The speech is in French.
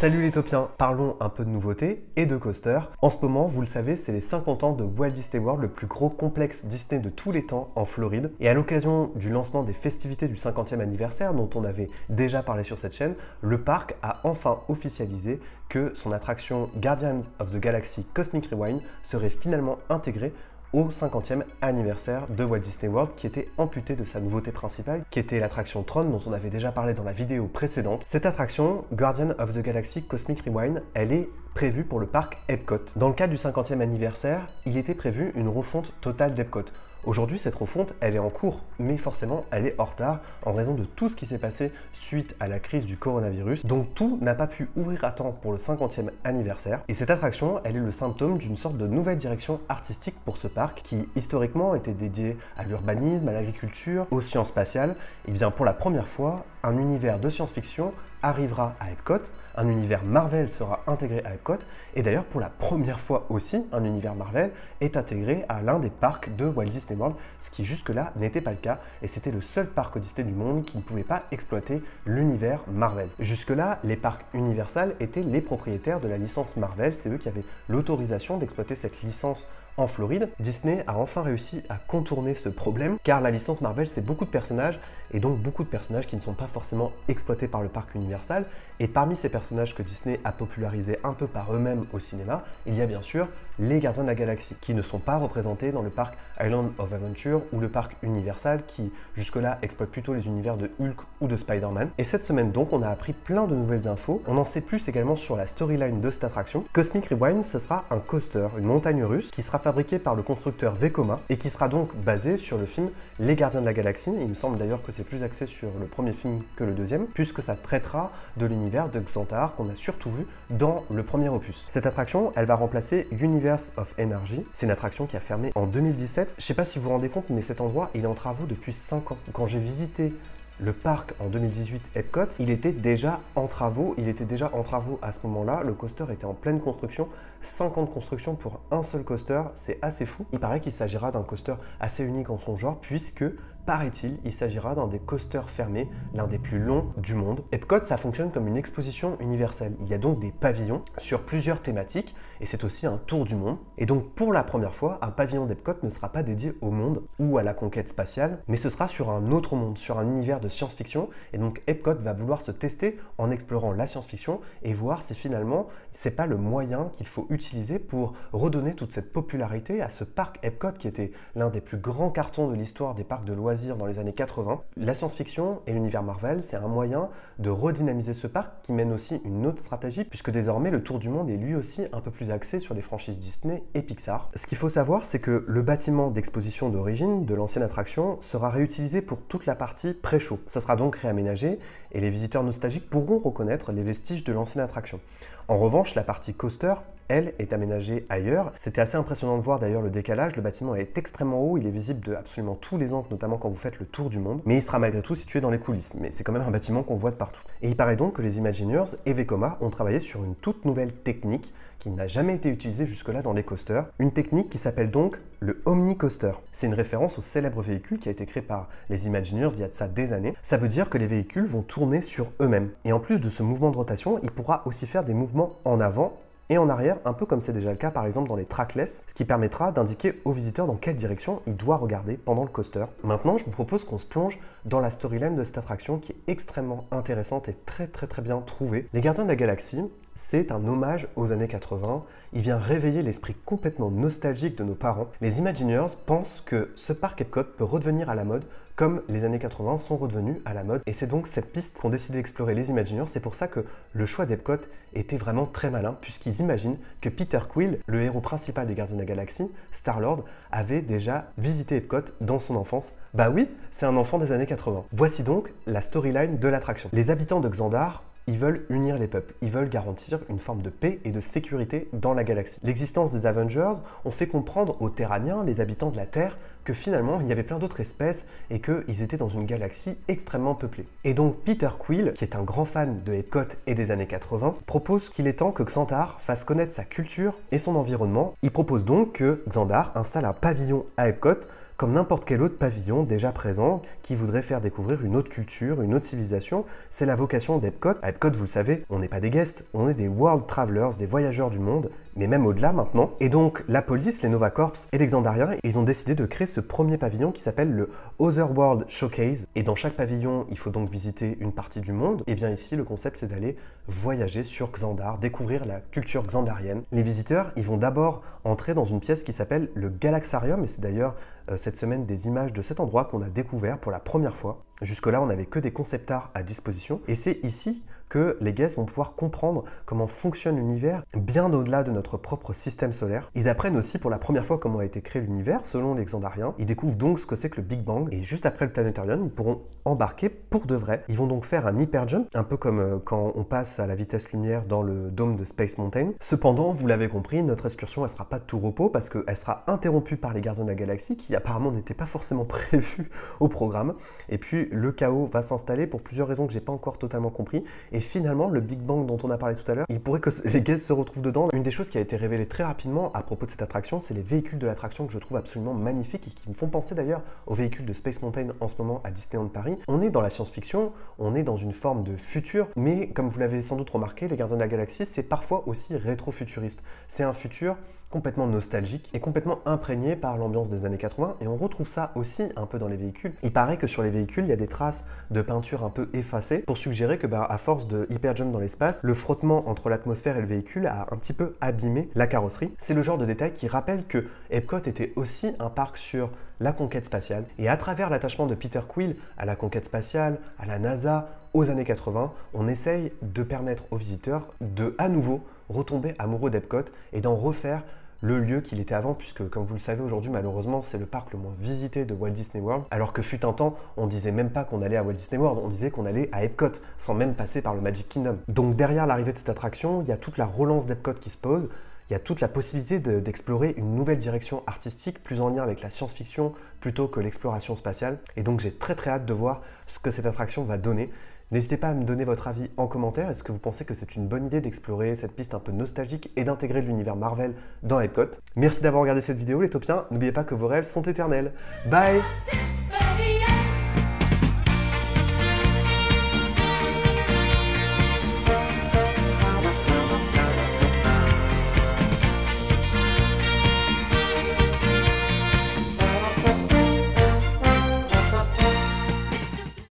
Salut les topiens, parlons un peu de nouveautés et de coaster. En ce moment, vous le savez, c'est les 50 ans de Walt Disney World, le plus gros complexe Disney de tous les temps en Floride. Et à l'occasion du lancement des festivités du 50e anniversaire, dont on avait déjà parlé sur cette chaîne, le parc a enfin officialisé que son attraction Guardians of the Galaxy Cosmic Rewind serait finalement intégrée au 50e anniversaire de Walt Disney World, qui était amputé de sa nouveauté principale, qui était l'attraction Tron, dont on avait déjà parlé dans la vidéo précédente. Cette attraction, Guardian of the Galaxy Cosmic Rewind, elle est prévue pour le parc Epcot. Dans le cadre du 50e anniversaire, il était prévu une refonte totale d'Epcot. Aujourd'hui, cette refonte, elle est en cours, mais forcément, elle est en retard en raison de tout ce qui s'est passé suite à la crise du coronavirus. Donc tout n'a pas pu ouvrir à temps pour le 50e anniversaire. Et cette attraction, elle est le symptôme d'une sorte de nouvelle direction artistique pour ce parc qui, historiquement, était dédié à l'urbanisme, à l'agriculture, aux sciences spatiales. Et bien, pour la première fois, un univers de science-fiction arrivera à Epcot, un univers Marvel sera intégré à Epcot, et d'ailleurs pour la première fois aussi, un univers Marvel est intégré à l'un des parcs de Walt Disney World, ce qui jusque-là n'était pas le cas, et c'était le seul parc Disney du monde qui ne pouvait pas exploiter l'univers Marvel. Jusque-là, les parcs Universal étaient les propriétaires de la licence Marvel, c'est eux qui avaient l'autorisation d'exploiter cette licence en Floride. Disney a enfin réussi à contourner ce problème, car la licence Marvel, c'est beaucoup de personnages, et donc beaucoup de personnages qui ne sont pas forcément exploités par le parc Universal. Et parmi ces personnages que Disney a popularisés un peu par eux-mêmes au cinéma, il y a bien sûr les Gardiens de la Galaxie, qui ne sont pas représentés dans le parc Island of Adventure ou le parc Universal, qui jusque-là exploite plutôt les univers de Hulk ou de Spider-Man. Et cette semaine donc, on a appris plein de nouvelles infos. On en sait plus également sur la storyline de cette attraction. Cosmic Rewind, ce sera un coaster, une montagne russe, qui sera fabriqué par le constructeur Vekoma et qui sera donc basé sur le film Les Gardiens de la Galaxie. Il me semble d'ailleurs que c'est plus axé sur le premier film que le deuxième, puisque ça traitera de l'univers de Xandar qu'on a surtout vu dans le premier opus. Cette attraction, elle va remplacer Universe of Energy. C'est une attraction qui a fermé en 2017. Je sais pas si vous vous rendez compte, mais cet endroit, il est en travaux depuis 5 ans. Quand j'ai visité le parc en 2018 Epcot, il était déjà en travaux. Il était déjà en travaux à ce moment-là. Le coaster était en pleine construction. 5 ans de construction pour un seul coaster, c'est assez fou. Il paraît qu'il s'agira d'un coaster assez unique en son genre, puisque paraît-il, il s'agira d'un des coasters fermés, l'un des plus longs du monde. Epcot, ça fonctionne comme une exposition universelle. Il y a donc des pavillons sur plusieurs thématiques et c'est aussi un tour du monde. Et donc pour la première fois, un pavillon d'Epcot ne sera pas dédié au monde ou à la conquête spatiale, mais ce sera sur un autre monde, sur un univers de science-fiction. Et donc Epcot va vouloir se tester en explorant la science-fiction et voir si finalement c'est pas le moyen qu'il faut utiliser pour redonner toute cette popularité à ce parc Epcot qui était l'un des plus grands cartons de l'histoire des parcs de loisirs dans les années 80. La science-fiction et l'univers Marvel, c'est un moyen de redynamiser ce parc qui mène aussi une autre stratégie, puisque désormais le tour du monde est lui aussi un peu plus axé sur les franchises Disney et Pixar. Ce qu'il faut savoir, c'est que le bâtiment d'exposition d'origine de l'ancienne attraction sera réutilisé pour toute la partie pré-show. Ça sera donc réaménagé et les visiteurs nostalgiques pourront reconnaître les vestiges de l'ancienne attraction. En revanche, la partie coaster, elle, est aménagée ailleurs. C'était assez impressionnant de voir d'ailleurs le décalage. Le bâtiment est extrêmement haut, il est visible de absolument tous les angles, notamment quand vous faites le tour du monde. Mais il sera malgré tout situé dans les coulisses. Mais c'est quand même un bâtiment qu'on voit de partout. Et il paraît donc que les Imagineers et Vekoma ont travaillé sur une toute nouvelle technique qui n'a jamais été utilisée jusque-là dans les coasters. Une technique qui s'appelle donc le Omni Coaster. C'est une référence au célèbre véhicule qui a été créé par les Imagineers il y a de ça des années. Ça veut dire que les véhicules vont tourner sur eux-mêmes. Et en plus de ce mouvement de rotation, il pourra aussi faire des mouvements en avant et en arrière, un peu comme c'est déjà le cas par exemple dans les trackless, ce qui permettra d'indiquer au visiteur dans quelle direction il doit regarder pendant le coaster. Maintenant, je vous propose qu'on se plonge dans la storyline de cette attraction qui est extrêmement intéressante et très bien trouvée. Les Gardiens de la Galaxie, c'est un hommage aux années 80. Il vient réveiller l'esprit complètement nostalgique de nos parents. Les Imagineers pensent que ce parc Epcot peut redevenir à la mode comme les années 80 sont redevenues à la mode. Et c'est donc cette piste qu'ont décidé d'explorer les Imagineers. C'est pour ça que le choix d'Epcot était vraiment très malin, puisqu'ils imaginent que Peter Quill, le héros principal des Gardiens de la Galaxie, Star-Lord, avait déjà visité Epcot dans son enfance. Bah oui, c'est un enfant des années 80. Voici donc la storyline de l'attraction. Les habitants de Xandar, ils veulent unir les peuples, ils veulent garantir une forme de paix et de sécurité dans la galaxie. L'existence des Avengers ont fait comprendre aux Terraniens, les habitants de la Terre, que finalement il y avait plein d'autres espèces et qu'ils étaient dans une galaxie extrêmement peuplée. Et donc Peter Quill, qui est un grand fan de Epcot et des années 80, propose qu'il est temps que Xandar fasse connaître sa culture et son environnement. Il propose donc que Xandar installe un pavillon à Epcot comme n'importe quel autre pavillon déjà présent qui voudrait faire découvrir une autre culture, une autre civilisation. C'est la vocation d'Epcot. À Epcot, vous le savez, on n'est pas des guests, on est des world travelers, des voyageurs du monde, mais même au-delà maintenant. Et donc la police, les Nova Corps et les Xandariens, ils ont décidé de créer ce premier pavillon qui s'appelle le Otherworld Showcase. Et dans chaque pavillon, il faut donc visiter une partie du monde. Et bien ici, le concept, c'est d'aller voyager sur Xandar, découvrir la culture xandarienne. Les visiteurs, ils vont d'abord entrer dans une pièce qui s'appelle le Galaxarium, et c'est d'ailleurs cette semaine des images de cet endroit qu'on a découvert pour la première fois. Jusque-là, on n'avait que des concept art à disposition, et c'est ici que les guests vont pouvoir comprendre comment fonctionne l'univers bien au-delà de notre propre système solaire. Ils apprennent aussi pour la première fois comment a été créé l'univers selon les Xandariens. Ils découvrent donc ce que c'est que le Big Bang, et juste après le Planétarium, ils pourront embarquer pour de vrai. Ils vont donc faire un hyperjump, un peu comme quand on passe à la vitesse lumière dans le dôme de Space Mountain. Cependant, vous l'avez compris, notre excursion, elle sera pas de tout repos parce qu'elle sera interrompue par les Gardiens de la Galaxie qui apparemment n'étaient pas forcément prévus au programme. Et puis le chaos va s'installer pour plusieurs raisons que j'ai pas encore totalement compris. Et finalement, le Big Bang dont on a parlé tout à l'heure, il pourrait que les guests se retrouvent dedans. Une des choses qui a été révélée très rapidement à propos de cette attraction, c'est les véhicules de l'attraction que je trouve absolument magnifiques et qui me font penser d'ailleurs aux véhicules de Space Mountain en ce moment à Disneyland Paris. On est dans la science-fiction, on est dans une forme de futur, mais comme vous l'avez sans doute remarqué, les Gardiens de la Galaxie, c'est parfois aussi rétro-futuriste. C'est un futur complètement nostalgique et complètement imprégné par l'ambiance des années 80, et on retrouve ça aussi un peu dans les véhicules. Il paraît que sur les véhicules, il y a des traces de peinture un peu effacées pour suggérer que à force de hyperjump dans l'espace, le frottement entre l'atmosphère et le véhicule a un petit peu abîmé la carrosserie. C'est le genre de détail qui rappelle que Epcot était aussi un parc sur la conquête spatiale, et à travers l'attachement de Peter Quill à la conquête spatiale, à la NASA, aux années 80, on essaye de permettre aux visiteurs de à nouveau retomber amoureux d'Epcot et d'en refaire le lieu qu'il était avant, puisque comme vous le savez aujourd'hui, malheureusement, c'est le parc le moins visité de Walt Disney World, alors que fut un temps, on disait même pas qu'on allait à Walt Disney World, on disait qu'on allait à Epcot, sans même passer par le Magic Kingdom. Donc derrière l'arrivée de cette attraction, il y a toute la relance d'Epcot qui se pose, il y a toute la possibilité d'explorer une nouvelle direction artistique, plus en lien avec la science-fiction plutôt que l'exploration spatiale, et donc j'ai très hâte de voir ce que cette attraction va donner. N'hésitez pas à me donner votre avis en commentaire. Est-ce que vous pensez que c'est une bonne idée d'explorer cette piste un peu nostalgique et d'intégrer l'univers Marvel dans Epcot? Merci d'avoir regardé cette vidéo les Taupiens. N'oubliez pas que vos rêves sont éternels. Bye!